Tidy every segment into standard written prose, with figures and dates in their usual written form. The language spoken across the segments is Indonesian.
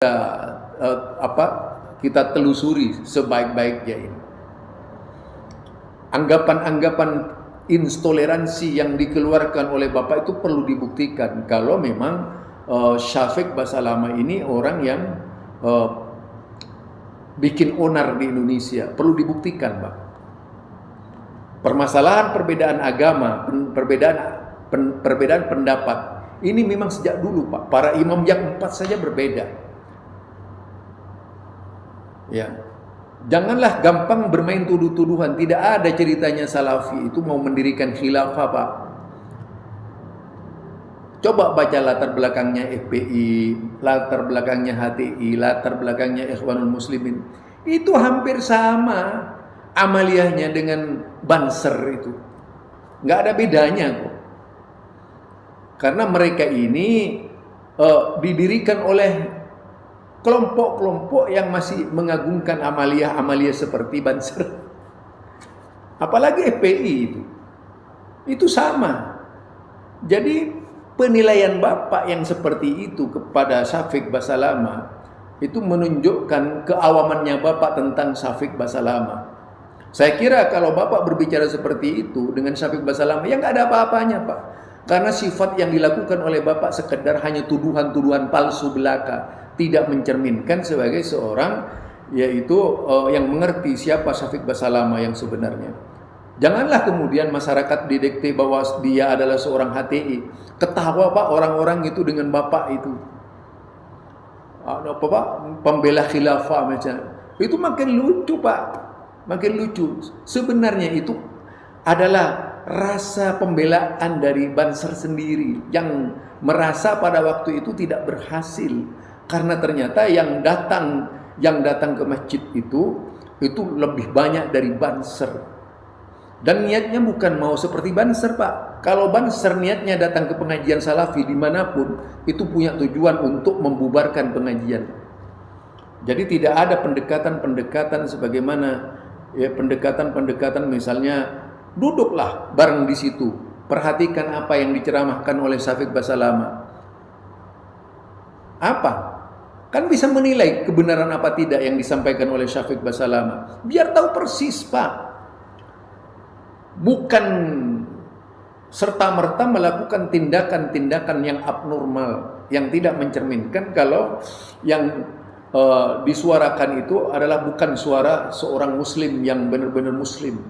apa kita telusuri sebaik-baiknya ini. Anggapan-anggapan intoleransi yang dikeluarkan oleh Bapak itu perlu dibuktikan kalau memang Syafiq Basalamah ini orang yang bikin onar di Indonesia. Perlu dibuktikan, Pak. Permasalahan perbedaan agama, perbedaan pendapat, ini memang sejak dulu, Pak. Para imam yang 4 saja berbeda. Ya. Janganlah gampang bermain tuduh-tuduhan. Tidak ada ceritanya Salafi itu mau mendirikan khilafah, Pak. Coba baca latar belakangnya FPI, latar belakangnya HTI, latar belakangnya Ikhwanul Muslimin. Itu hampir sama amaliyahnya dengan Banser itu. Nggak ada bedanya kok. Karena mereka ini didirikan oleh kelompok-kelompok yang masih mengagungkan amaliyah-amaliyah seperti Banser. Apalagi FPI itu sama. Jadi penilaian Bapak yang seperti itu kepada Syafiq Basalamah itu menunjukkan keawamannya Bapak tentang Syafiq Basalamah. Saya kira kalau Bapak berbicara seperti itu dengan Syafiq Basalamah, ya nggak ada apa-apanya, Pak. Karena sifat yang dilakukan oleh Bapak sekedar hanya tuduhan-tuduhan palsu belaka, tidak mencerminkan sebagai seorang yaitu yang mengerti siapa Syafiq Basalamah yang sebenarnya. Janganlah kemudian masyarakat didikte bahwa dia adalah seorang HTI. Ketawa, Pak, orang-orang itu dengan Bapak itu. Apa, Pak? Pembela khilafah macam. Itu makin lucu, Pak. Makin lucu. Sebenarnya itu adalah rasa pembelaan dari Banser sendiri yang merasa pada waktu itu tidak berhasil karena ternyata yang datang ke masjid itu lebih banyak dari Banser. Dan niatnya bukan mau seperti Banser, Pak. Kalau Banser niatnya datang ke pengajian Salafi dimanapun, itu punya tujuan untuk membubarkan pengajian. Jadi tidak ada pendekatan-pendekatan sebagaimana ya pendekatan-pendekatan misalnya duduklah bareng di situ, perhatikan apa yang diceramahkan oleh Syafiq Basalamah. Apa? Kan bisa menilai kebenaran apa tidak yang disampaikan oleh Syafiq Basalamah. Biar tahu persis, Pak. Bukan serta-merta melakukan tindakan-tindakan yang abnormal, yang tidak mencerminkan kalau yang disuarakan itu adalah bukan suara seorang muslim yang benar-benar muslim,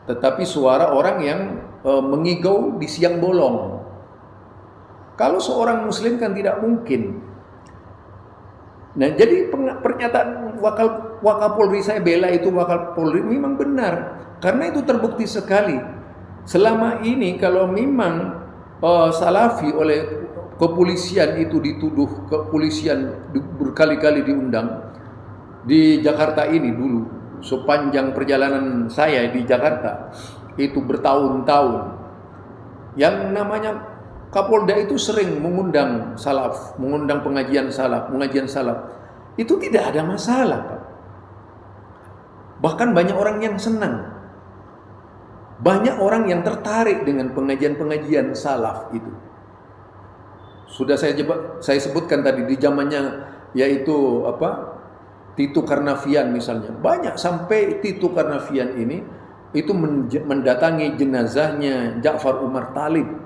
tetapi suara orang yang mengigau di siang bolong. Kalau seorang muslim kan tidak mungkin. Nah, jadi pernyataan Wakapolri saya bela itu Wakapolri memang benar. Karena itu terbukti sekali. Selama ini kalau memang Salafi oleh kepolisian itu dituduh, kepolisian berkali-kali diundang di Jakarta ini dulu, sepanjang perjalanan saya di Jakarta itu bertahun-tahun, yang namanya Kapolda itu sering mengundang salaf, mengundang pengajian salaf. Itu tidak ada masalah, Pak. Bahkan banyak orang yang senang. Banyak orang yang tertarik dengan pengajian-pengajian salaf itu. Sudah saya sebutkan tadi di zamannya yaitu Tito Karnavian misalnya. Banyak sampai Tito Karnavian ini itu mendatangi jenazahnya Ja'far Umar Talib.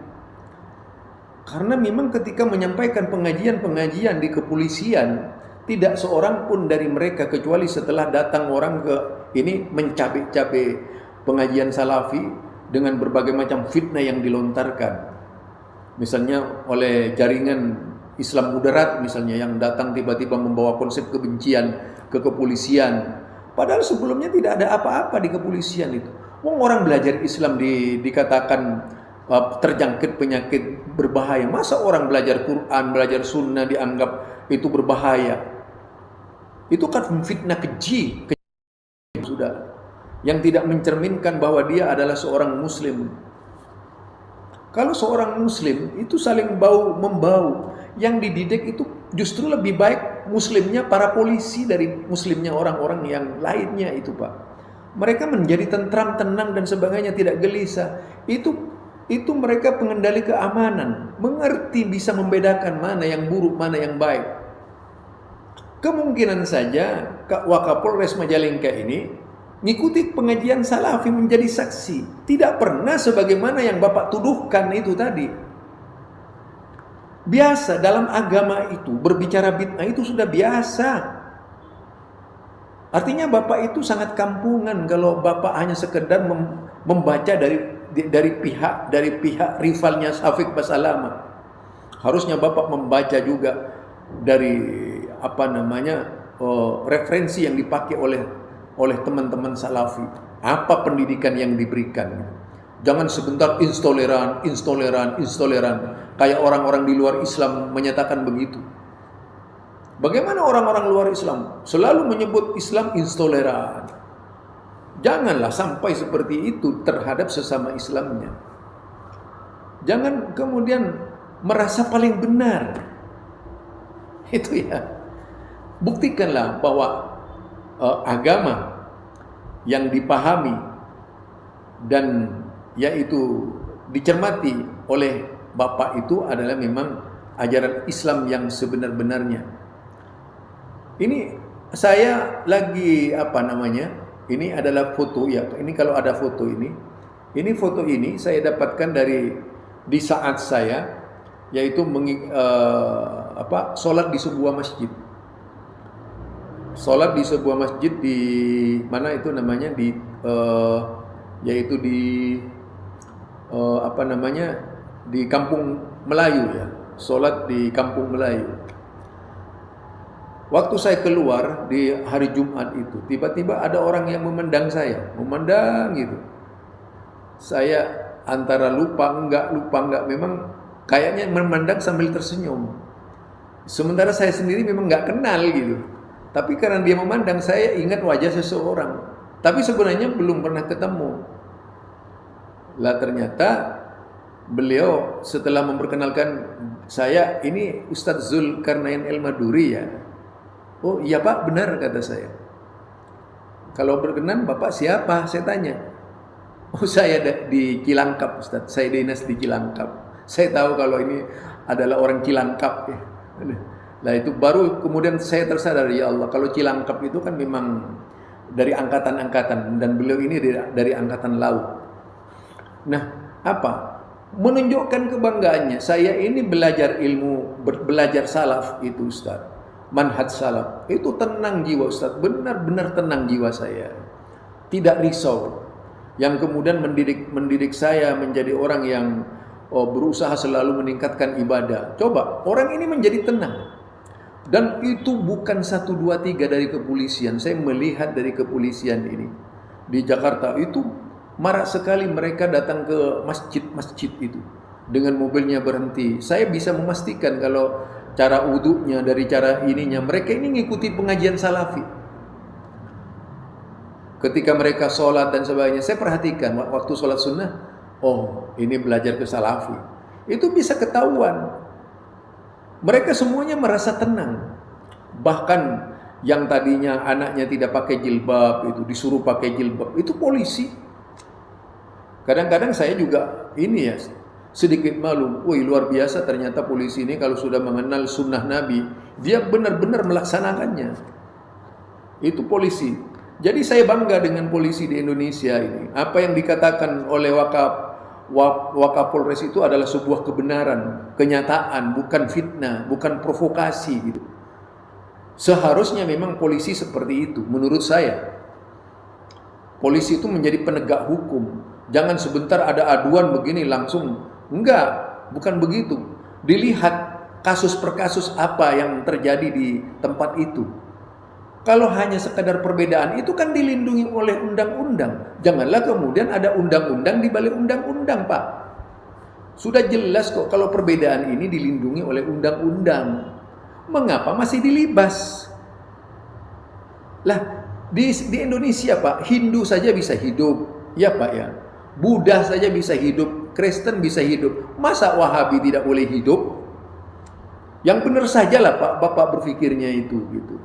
Karena memang ketika menyampaikan pengajian-pengajian di kepolisian, tidak seorang pun dari mereka kecuali setelah datang orang ke ini mencabik-cabik pengajian Salafi dengan berbagai macam fitnah yang dilontarkan. Misalnya oleh jaringan Islam moderat misalnya yang datang tiba-tiba membawa konsep kebencian ke kepolisian. Padahal sebelumnya tidak ada apa-apa di kepolisian itu. Orang belajar Islam dikatakan terjangkit penyakit berbahaya. Masa orang belajar Quran, belajar sunnah dianggap itu berbahaya? Itu kan fitnah keji sudah, yang tidak mencerminkan bahwa dia adalah seorang muslim. Kalau seorang muslim itu saling bau-membau, yang dididik itu justru lebih baik muslimnya para polisi dari muslimnya orang-orang yang lainnya itu, Pak. Mereka menjadi tentram, tenang dan sebagainya, tidak gelisah. itu mereka pengendali keamanan, mengerti, bisa membedakan mana yang buruk, mana yang baik. Kemungkinan saja Wakapolres Majalengka ini ngikuti pengajian salafi menjadi saksi. Tidak pernah sebagaimana yang Bapak tuduhkan itu tadi. Biasa dalam agama itu, berbicara bid'ah itu sudah biasa. Artinya Bapak itu sangat kampungan kalau Bapak hanya sekedar membaca dari pihak rivalnya Syafiq Basalama. Harusnya Bapak membaca juga dari referensi yang dipakai oleh teman-teman salafi. Apa pendidikan yang diberikan? Jangan sebentar intoleran. Kayak orang-orang di luar Islam menyatakan begitu. Bagaimana orang-orang luar Islam selalu menyebut Islam intoleran? Janganlah sampai seperti itu terhadap sesama Islamnya. Jangan kemudian merasa paling benar. Itu ya. Buktikanlah bahwa agama yang dipahami dan yaitu dicermati oleh Bapak itu adalah memang ajaran Islam yang sebenar-benarnya. Ini saya lagi ini adalah foto ya. Ini kalau ada foto ini foto ini saya dapatkan di saat saya yaitu sholat di sebuah masjid. Sholat di sebuah masjid di mana itu namanya yaitu di Kampung Melayu ya. Sholat di Kampung Melayu. Waktu saya keluar di hari Jumat itu, tiba-tiba ada orang yang memandang gitu. Saya antara lupa enggak, memang kayaknya memandang sambil tersenyum. Sementara saya sendiri memang enggak kenal gitu. Tapi karena dia memandang, saya ingat wajah seseorang. Tapi sebenarnya belum pernah ketemu. Lah ternyata beliau setelah memperkenalkan saya, ini Ustadz Zulkarnain El Maduri ya. Oh iya Pak, benar kata saya. Kalau berkenan Bapak siapa? Saya tanya. Oh saya di Cilangkap Ustadz, saya dinas di Cilangkap. Saya tahu kalau ini adalah orang Cilangkap ya. Nah itu baru kemudian saya tersadar, ya Allah, kalau Cilangkap itu kan memang dari angkatan-angkatan dan beliau ini dari angkatan laut. Nah menunjukkan kebanggaannya, saya ini belajar ilmu, belajar salaf itu Ustadz, manhaj salaf, itu tenang jiwa Ustadz, benar-benar tenang jiwa saya, tidak risau, yang kemudian mendidik saya menjadi orang yang berusaha selalu meningkatkan ibadah. Coba, orang ini menjadi tenang. Dan itu bukan 1, 2, 3 dari kepolisian. Saya melihat dari kepolisian ini di Jakarta itu marak sekali mereka datang ke masjid-masjid itu dengan mobilnya berhenti. Saya bisa memastikan kalau cara wudhunya, dari cara ininya, mereka ini ngikuti pengajian salafi. Ketika mereka sholat dan sebagainya, saya perhatikan waktu sholat sunnah, oh ini belajar ke salafi. Itu bisa ketahuan. Mereka semuanya merasa tenang. Bahkan yang tadinya anaknya tidak pakai jilbab, itu disuruh pakai jilbab, itu polisi. Kadang-kadang saya juga ini ya, sedikit malu. Wih, luar biasa ternyata polisi ini kalau sudah mengenal sunnah Nabi, dia benar-benar melaksanakannya. Itu polisi. Jadi saya bangga dengan polisi di Indonesia ini. Apa yang dikatakan oleh Wakapolres itu adalah sebuah kebenaran, kenyataan, bukan fitnah, bukan provokasi gitu. Seharusnya memang polisi seperti itu, menurut saya. Polisi itu menjadi penegak hukum. Jangan sebentar ada aduan begini langsung. Enggak, bukan begitu. Dilihat kasus per kasus apa yang terjadi di tempat itu. Kalau hanya sekadar perbedaan, itu kan dilindungi oleh undang-undang. Janganlah kemudian ada undang-undang di balik undang-undang, Pak. Sudah jelas kok kalau perbedaan ini dilindungi oleh undang-undang. Mengapa masih dilibas? Lah, di Indonesia, Pak, Hindu saja bisa hidup. Ya, Pak ya. Buddha saja bisa hidup, Kristen bisa hidup. Masa Wahabi tidak boleh hidup? Yang benar sajalah, Pak, Bapak berpikirnya itu gitu.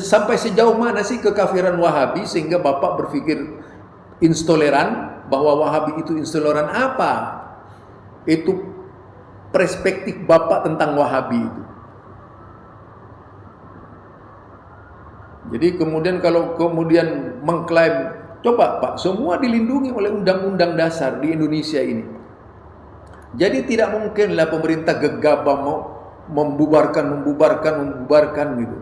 Sampai sejauh mana sih kekafiran Wahabi sehingga Bapak berpikir intoleran, bahwa Wahabi itu intoleran. Apa? Itu perspektif Bapak tentang Wahabi itu. Jadi kemudian kalau kemudian mengklaim, coba Pak, semua dilindungi oleh undang-undang dasar di Indonesia ini. Jadi tidak mungkinlah pemerintah gegabah mau membubarkan gitu.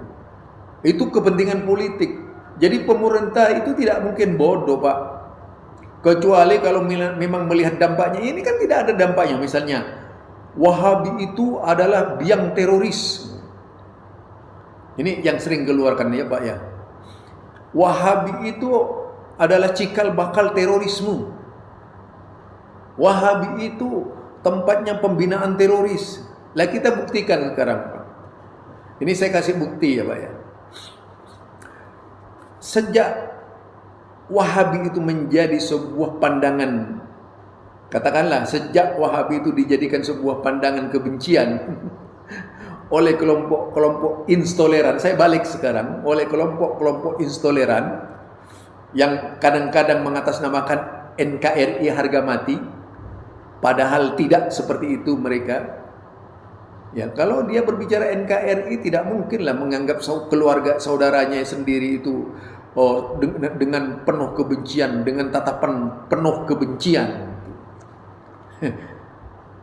Itu kepentingan politik. Jadi pemerintah itu tidak mungkin bodoh, Pak. Kecuali kalau memang melihat dampaknya. Ini kan tidak ada dampaknya. Misalnya, Wahabi itu adalah biang teroris. Ini yang sering keluarkan ya Pak ya. Wahabi itu adalah cikal bakal terorisme. Wahabi itu tempatnya pembinaan teroris. Lah kita buktikan sekarang Pak. Ini saya kasih bukti ya Pak ya. Sejak Wahabi itu menjadi sebuah pandangan, katakanlah sejak Wahabi itu dijadikan sebuah pandangan kebencian oleh kelompok-kelompok intoleran. Saya balik sekarang, oleh kelompok-kelompok intoleran yang kadang-kadang mengatasnamakan NKRI harga mati, padahal tidak seperti itu mereka. Ya, kalau dia berbicara NKRI tidak mungkinlah menganggap keluarga saudaranya sendiri itu dengan penuh kebencian, dengan tatapan penuh kebencian.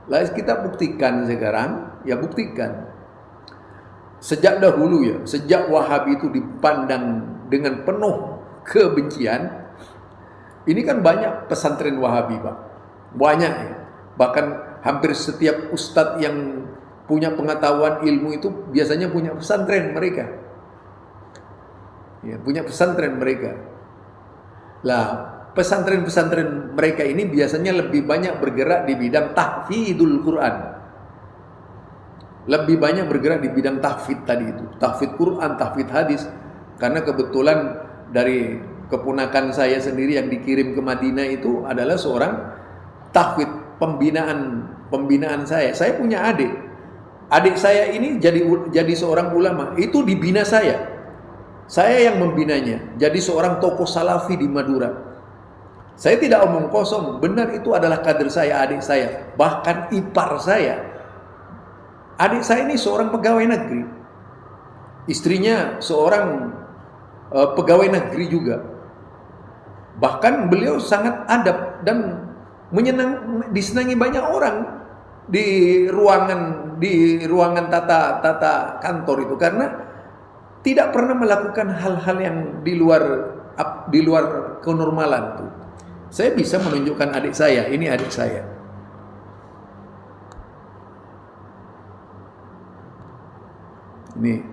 Lalu kita buktikan sekarang, ya buktikan. Sejak dahulu ya, sejak Wahabi itu dipandang dengan penuh kebencian, ini kan banyak pesantren Wahabi Pak, banyak ya. Bahkan hampir setiap ustadz yang punya pengetahuan ilmu itu biasanya punya pesantren mereka, ya, punya pesantren mereka. Lah pesantren-pesantren mereka ini biasanya lebih banyak bergerak di bidang tahfidul Quran. Lebih banyak bergerak di bidang tahfidz tadi itu, tahfidz Quran, tahfidz hadis. Karena kebetulan dari keponakan saya sendiri yang dikirim ke Madinah itu adalah seorang tahfidz, pembinaan saya. Saya punya adik saya ini jadi seorang ulama, itu dibina saya. Saya yang membinanya, jadi seorang tokoh salafi di Madura. Saya tidak omong kosong, benar itu adalah kader saya, adik saya, bahkan ipar saya. Adik saya ini seorang pegawai negeri, istrinya seorang pegawai negeri juga. Bahkan beliau sangat adab dan disenangi banyak orang di ruangan tata kantor itu, karena tidak pernah melakukan hal-hal yang di luar kenormalan tuh. Saya bisa menunjukkan adik saya, ini adik saya. Ini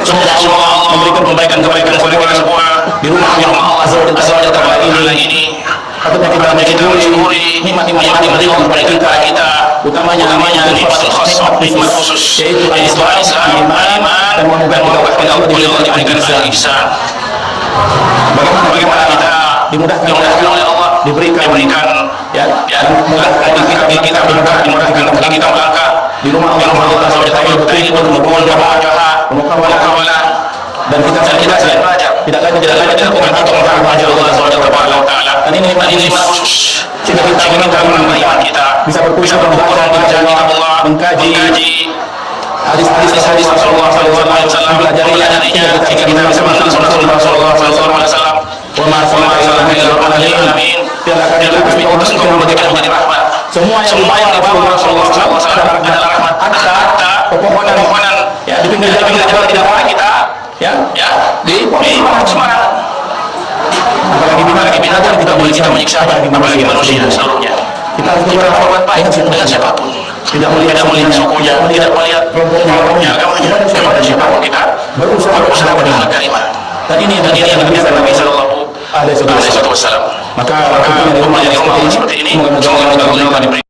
semoga Allah memberikan kebaikan-kebaikan kepada kita semua di rumah yang Allah Azza wa Jalla ini. Patutnya kita mensyukuri nikmat-nikmat yang diberikan kepada kita, utamanya nikmat khusus, yaitu Islam, iman, dan moga-moga kita diberikan ihsan. Bagaimana kita dimudahkan oleh Allah, diberikan ya, kita dimudahkan bagi kita melangkah di rumah Allah Azza wa Jalla ini untuk mukawalah dan kita tidak lagi dilakukan untuk menghormati Allah Azza wa Jalla. Dan ini nikmat khusus. Jika kita ingin iman kita bisa berpuasa Allah, mengkaji hadis Rasulullah SAW, mempelajarinya, jika kita bisa mengenal sunnah Rasulullah SAW. Wa ma arsalnaka illa rahmatan lil alamin. Kami utus untuk memberikan rahmat. Semua yang dibawa Rasulullah SAW adalah rahmat. Hatta pepohonan ya di pinggir jalan tidak boleh kita ya di Semarang. Apalagi binatang tidak boleh kita menyiksa, apalagi manusia seluruhnya. Kita harus berbuat baik dengan siapapun. Tidak melihat sukunya, tidak melihat kelompoknya, agamanya, kepada siapapun kita berusaha dengan kalimah. Dan ini yang dibiasakan Nabi Sallallahu Alaihi Wasallam. Maka rumahnya seperti ini, semoga Allah diberi